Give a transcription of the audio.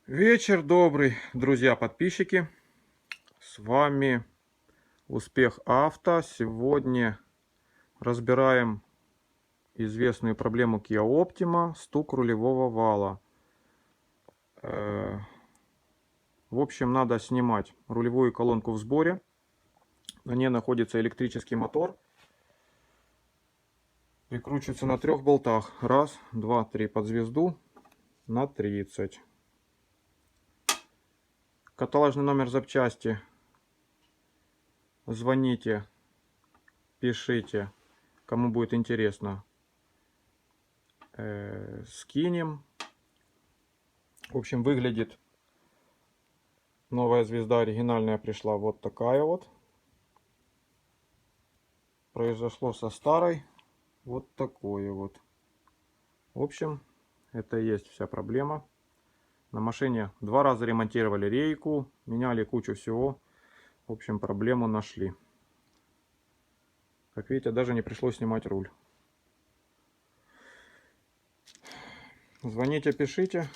Вечер добрый, друзья-подписчики. С вами Успех Авто. Сегодня разбираем известную проблему Kia Optima — стук рулевого вала. В общем, надо снимать рулевую колонку в сборе. На ней находится электрический мотор. Прикручивается на 3 болтах. Раз, два, три под звезду на 30. Каталожный номер запчасти. Звоните, пишите, кому будет интересно. Скинем. В общем, выглядит новая звезда оригинальная, пришла вот такая вот. Произошло со старой вот такое вот. В общем, это и есть вся проблема. На машине 2 раза ремонтировали рейку, меняли кучу всего. В общем, проблему нашли. Как видите, даже не пришлось снимать руль. Звоните, пишите.